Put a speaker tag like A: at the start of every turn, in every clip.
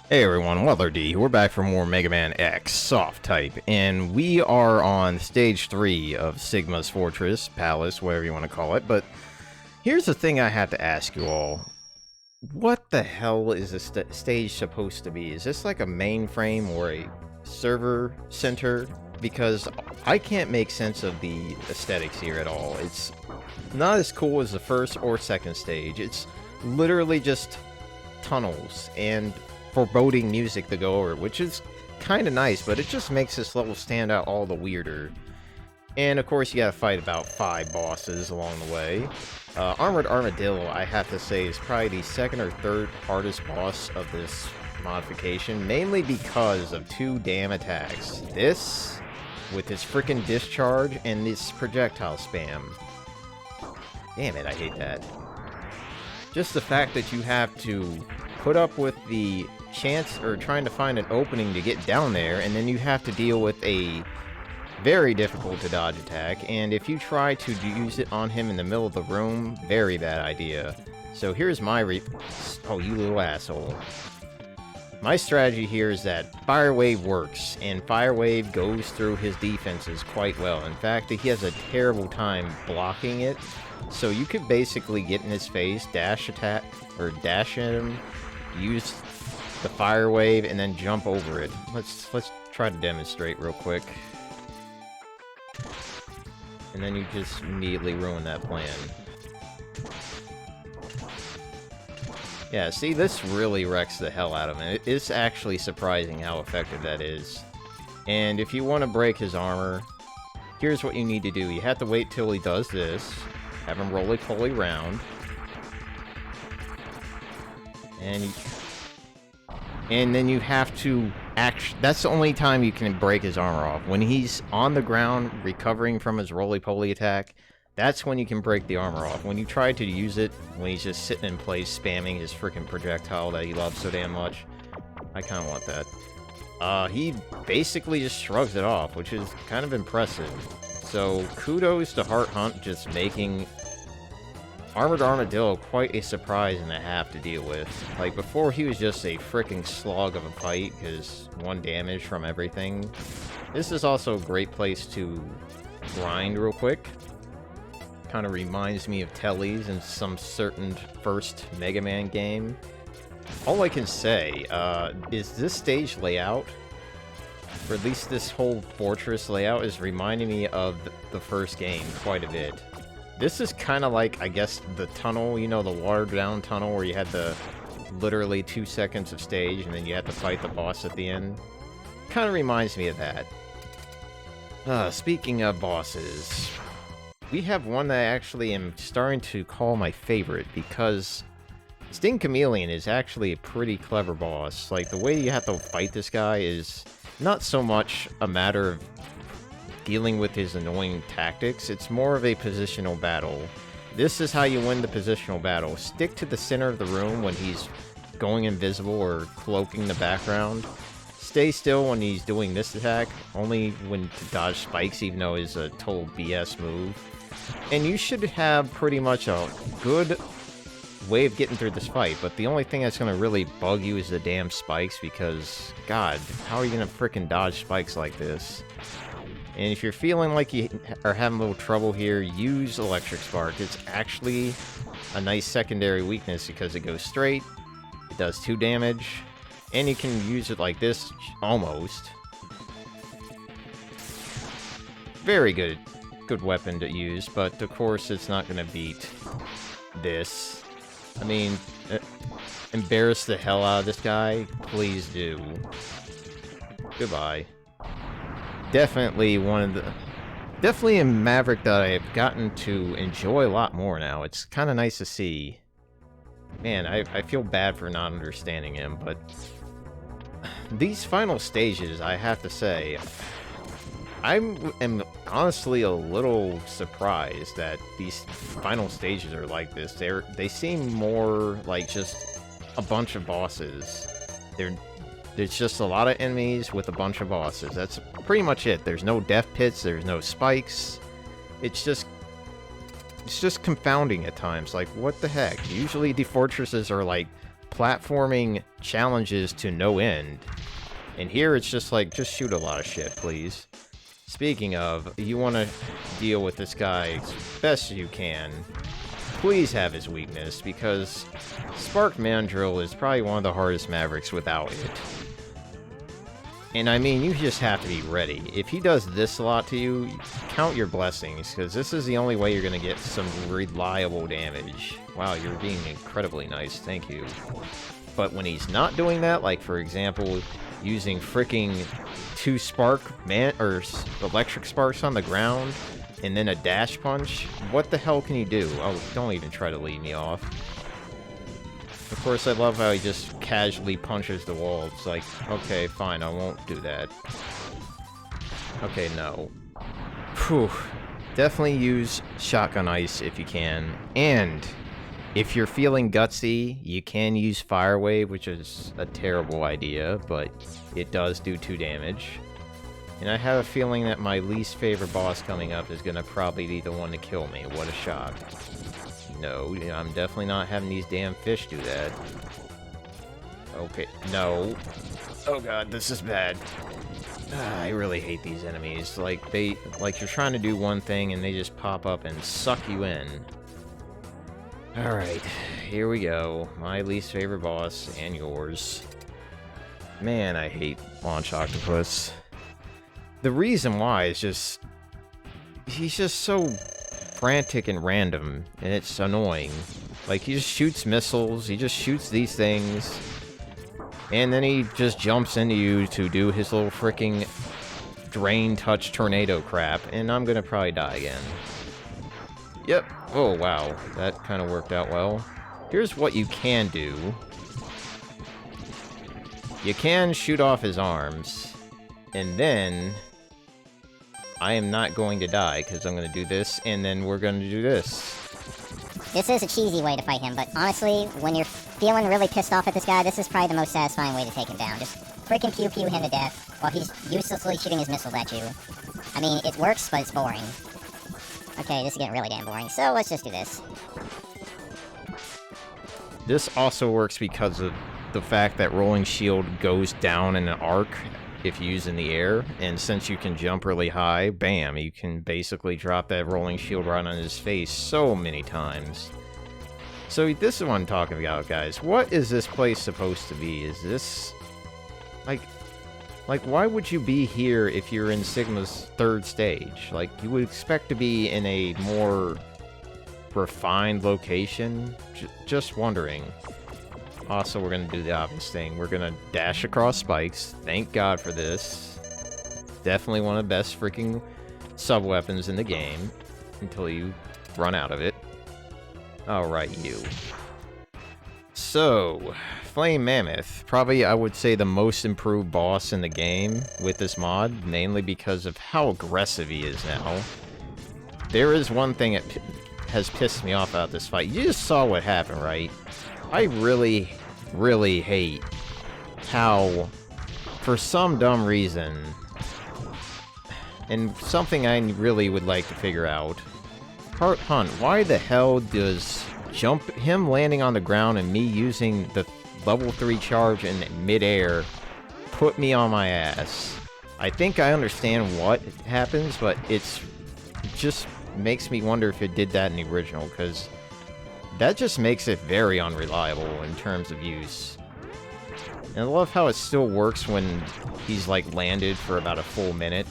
A: Hey everyone, Waddler-D. We're back for more Mega Man X Soft Type, and we are on Stage 3 of Sigma's Fortress, Palace, whatever you want to call it, but here's the thing I have to ask you all. What the hell is this stage supposed to be? Is this like a mainframe or a server center? Because I can't make sense of the aesthetics here at all. It's not as cool as the first or second stage. It's literally just tunnels and foreboding music to go over, which is kind of nice, but it just makes this level stand out all the weirder. And of course, you gotta fight about 5 bosses along the way. Armored Armadillo, I have to say, is probably the second or third hardest boss of this modification, mainly because of 2 damn attacks. This, with his freaking discharge, and this projectile spam. Damn it, I hate that. Just the fact that you have to put up with the chance or trying to find an opening to get down there, and then you have to deal with a very difficult to dodge attack, and if you try to use it on him in the middle of the room, very bad idea. So here's my oh, you little asshole. My strategy here is that Fire Wave works, and Fire Wave goes through his defenses quite well. In fact, he has a terrible time blocking it, so you could basically get in his face, dash attack, or dash at him, use the Fire Wave, and then jump over it. Let's try to demonstrate real quick. And then you just immediately ruin that plan. Yeah, see, this really wrecks the hell out of him. It's actually surprising how effective that is. And if you want to break his armor, here's what you need to do. You have to wait till he does this, have him roly-poly round, and then you have to that's the only time you can break his armor off. When he's on the ground recovering from his roly-poly attack, that's when you can break the armor off. When you try to use it, when he's just sitting in place spamming his freaking projectile that he loves so damn much, I kind of want that. He basically just shrugs it off, which is kind of impressive. So kudos to Heart Hunt just making Armored Armadillo quite a surprise and a half to deal with. Like, before he was just a freaking slog of a fight, because 1 damage from everything. This is also a great place to grind real quick. Kind of reminds me of Telly's in some certain first Mega Man game. All I can say is this stage layout, or at least this whole fortress layout, is reminding me of the first game quite a bit. This is kind of like, I guess, the tunnel, you know, the watered-down tunnel where you had the literally 2 seconds of stage and then you had to fight the boss at the end. Kind of reminds me of that. Speaking of bosses, we have one that I actually am starting to call my favorite, because Sting Chameleon is actually a pretty clever boss. Like, the way you have to fight this guy is not so much a matter of dealing with his annoying tactics, it's more of a positional battle. This is how you win the positional battle. Stick to the center of the room when he's going invisible or cloaking the background. Stay still when he's doing this attack, only when to dodge spikes, even though it's a total BS move. And you should have pretty much a good way of getting through this fight, but the only thing that's going to really bug you is the damn spikes, because, god, how are you going to frickin' dodge spikes like this? And if you're feeling like you are having a little trouble here, use Electric Spark. It's actually a nice secondary weakness because it goes straight, it does 2 damage, and you can use it like this, almost. Very good weapon to use, but of course it's not going to beat this. I mean, embarrass the hell out of this guy? Please do. Goodbye. Definitely definitely a Maverick that I've gotten to enjoy a lot more now. It's kind of nice to see. Man, I feel bad for not understanding him, but these final stages, I have to say, I am honestly a little surprised that these final stages are like this. They seem more like just a bunch of bosses. There's just a lot of enemies with a bunch of bosses. That's pretty much it. There's no death pits, there's no spikes. It's just confounding at times. Like, what the heck? Usually the fortresses are like platforming challenges to no end. And here it's just like, just shoot a lot of shit, please. Speaking of, you want to deal with this guy as best you can. Please have his weakness, because Spark Mandrill is probably one of the hardest Mavericks without it. And I mean, you just have to be ready. If he does this a lot to you, count your blessings, because this is the only way you're going to get some reliable damage. Wow, you're being incredibly nice, thank you. But when he's not doing that, like for example, using freaking 2 electric sparks on the ground, and then a dash punch, what the hell can you do? Oh, don't even try to lead me off. Of course, I love how he just casually punches the wall. It's like, okay, fine, I won't do that. Okay, no. Whew. Definitely use Shotgun Ice if you can. And if you're feeling gutsy, you can use Fire Wave, which is a terrible idea, but it does do 2 damage. And I have a feeling that my least favorite boss coming up is gonna probably be the one to kill me. What a shock. No, I'm definitely not having these damn fish do that. Okay, no. Oh god, this is bad. I really hate these enemies. Like, you're trying to do one thing and they just pop up and suck you in. Alright, here we go. My least favorite boss, and yours. Man, I hate Launch Octopus. The reason why is just... he's just so frantic and random, and it's annoying. Like, he just shoots missiles, he just shoots these things, and then he just jumps into you to do his little freaking drain touch tornado crap, and I'm gonna probably die again. Yep. Oh, wow. That kind of worked out well. Here's what you can do. You can shoot off his arms, and then I am not going to die, because I'm going to do this, and then we're going to do this.
B: This is a cheesy way to fight him, but honestly, when you're feeling really pissed off at this guy, this is probably the most satisfying way to take him down. Just freaking pew-pew him to death while he's uselessly shooting his missiles at you. I mean, it works, but it's boring. Okay, this is getting really damn boring, so let's just do this.
A: This also works because of the fact that Rolling Shield goes down in an arc if you use in the air, and since you can jump really high, bam, you can basically drop that Rolling Shield right on his face so many times. So this is what I'm talking about, guys. What is this place supposed to be? Is this... Like, why would you be here if you're in Sigma's 3rd stage? Like, you would expect to be in a more refined location? Just wondering. Also, we're gonna do the obvious thing. We're gonna dash across spikes. Thank God for this. Definitely one of the best freaking sub-weapons in the game. Until you run out of it. Alright, you. So, Flame Mammoth. Probably, I would say, the most improved boss in the game with this mod. Mainly because of how aggressive he is now. There is one thing that has pissed me off about this fight. You just saw what happened, right? I really, really hate how, for some dumb reason, and something I really would like to figure out, Hunt, why the hell does him landing on the ground and me using the level 3 charge in midair put me on my ass? I think I understand what happens, but it just makes me wonder if it did that in the original, because that just makes it very unreliable in terms of use. And I love how it still works when he's, like, landed for about a full minute.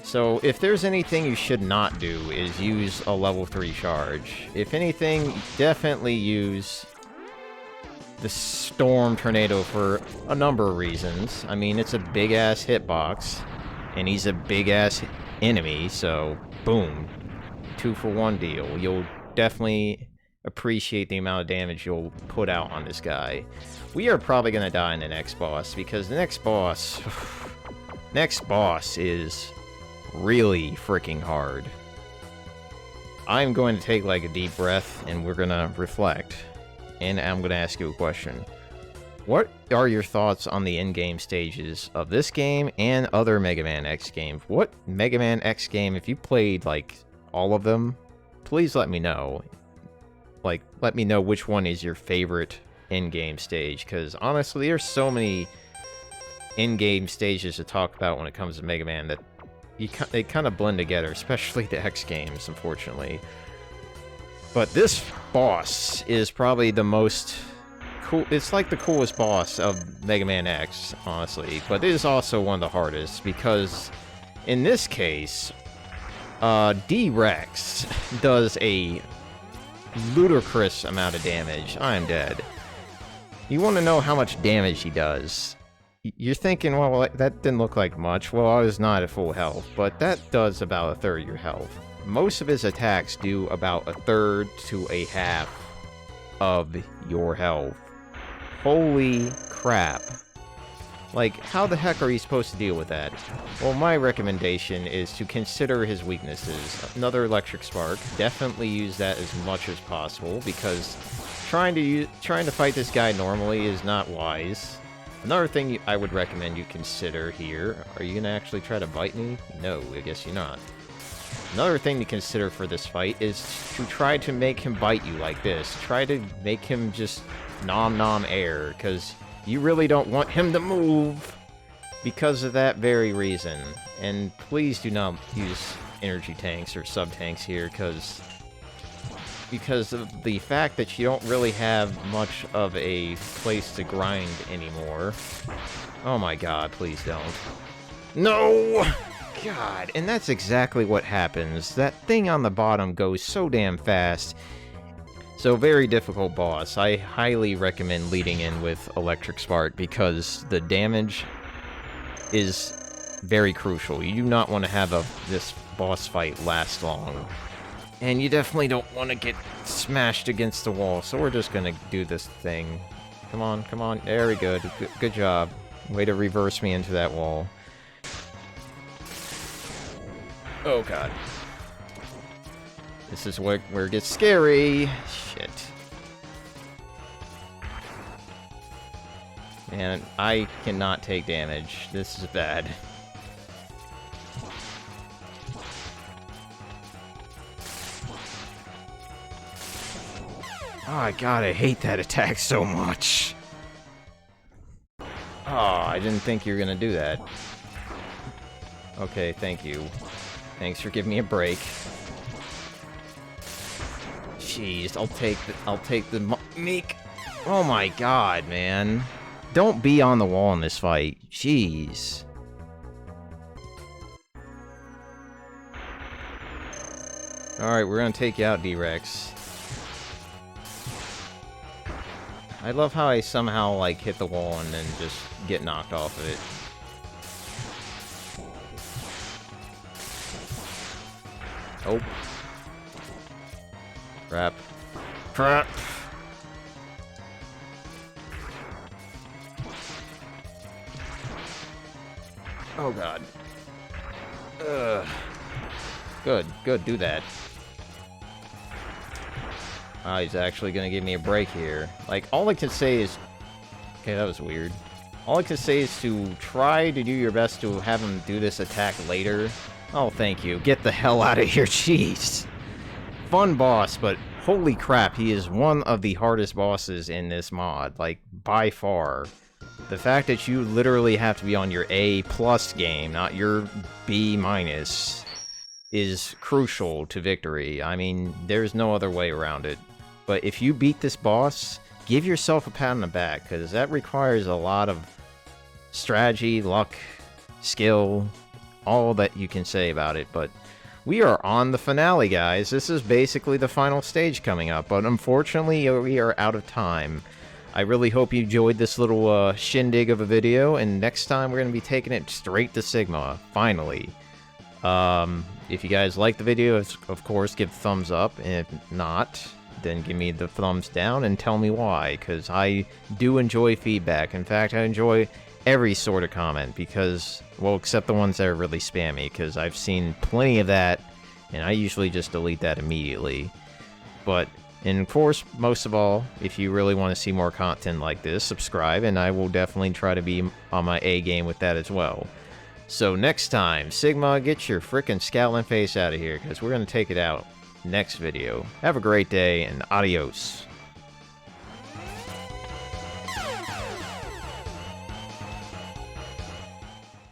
A: So, if there's anything you should not do, is use a level 3 charge. If anything, definitely use the Storm Tornado for a number of reasons. I mean, it's a big-ass hitbox, and he's a big-ass enemy, so, boom. 2-for-1 deal. You'll definitely appreciate the amount of damage you'll put out on this guy. We are probably going to die in the next boss, because the next boss... next boss is really freaking hard. I'm going to take, like, a deep breath, and we're going to reflect. And I'm going to ask you a question. What are your thoughts on the in-game stages of this game and other Mega Man X games? What Mega Man X game, if you played, like, all of them, please let me know. like, let me know which one is your favorite in-game stage, because honestly, there's so many in-game stages to talk about when it comes to Mega Man that they kind of blend together, especially the X games, unfortunately. But this boss is probably the most cool. It's like the coolest boss of Mega Man X, honestly. But it is also one of the hardest, because in this case, D-Rex does a ludicrous amount of damage. I am dead. You want to know how much damage he does? You're thinking, well, that didn't look like much. Well, I was not at full health, but that does about a third of your health. Most of his attacks do about a third to a half of your health. Holy crap. Like, how the heck are you supposed to deal with that? Well, my recommendation is to consider his weaknesses. Another electric spark. Definitely use that as much as possible, because trying to fight this guy normally is not wise. Another thing I would recommend you consider here. Are you gonna actually try to bite me? No, I guess you're not. Another thing to consider for this fight is to try to make him bite you like this. Try to make him just nom air, because you really don't want him to move because of that very reason. And please do not use energy tanks or sub-tanks here, because of the fact that you don't really have much of a place to grind anymore. Oh my god, please don't. No! God, and that's exactly what happens. That thing on the bottom goes so damn fast. So, very difficult boss. I highly recommend leading in with Electric Spark, because the damage is very crucial. You do not want to have this boss fight last long. And you definitely don't want to get smashed against the wall, so we're just gonna do this thing. Come on, come on. Very good. Good job. Way to reverse me into that wall. Oh god. This is where it gets scary. Shit. Man, I cannot take damage. This is bad. Oh god, I hate that attack so much. Oh, I didn't think you were gonna do that. Okay, thank you. Thanks for giving me a break. Jeez, I'll take the meek. Oh my god, man. Don't be on the wall in this fight. Jeez. Alright, we're gonna take you out, D-Rex. I love how I somehow, like, hit the wall and then just get knocked off of it. Oh. Crap. Crap! Oh god. Ugh. Good, do that. Ah, he's actually gonna give me a break here. Like, all I can say is... Okay, that was weird. All I can say is to try to do your best to have him do this attack later. Oh, thank you. Get the hell out of here, jeez. Fun boss, but holy crap, he is one of the hardest bosses in this mod. Like, by far. The fact that you literally have to be on your A+ game, not your B-, is crucial to victory. I mean, there's no other way around it. But if you beat this boss, give yourself a pat on the back, because that requires a lot of strategy, luck, skill, all that you can say about it. But we are on the finale, guys. This is basically the final stage coming up, but unfortunately we are out of time. I really hope you enjoyed this little shindig of a video, and next time we're going to be taking it straight to Sigma, finally. If you guys like the video, of course, give a thumbs up, and if not, then give me the thumbs down and tell me why, because I do enjoy feedback. In fact, I enjoy every sort of comment, because, well, except the ones that are really spammy, because I've seen plenty of that, and I usually just delete that immediately. But, and of course, most of all, if you really want to see more content like this, subscribe, and I will definitely try to be on my A game with that as well. So next time, Sigma, get your frickin' scowling face out of here, because we're going to take it out. next video. Have a great day, and adios.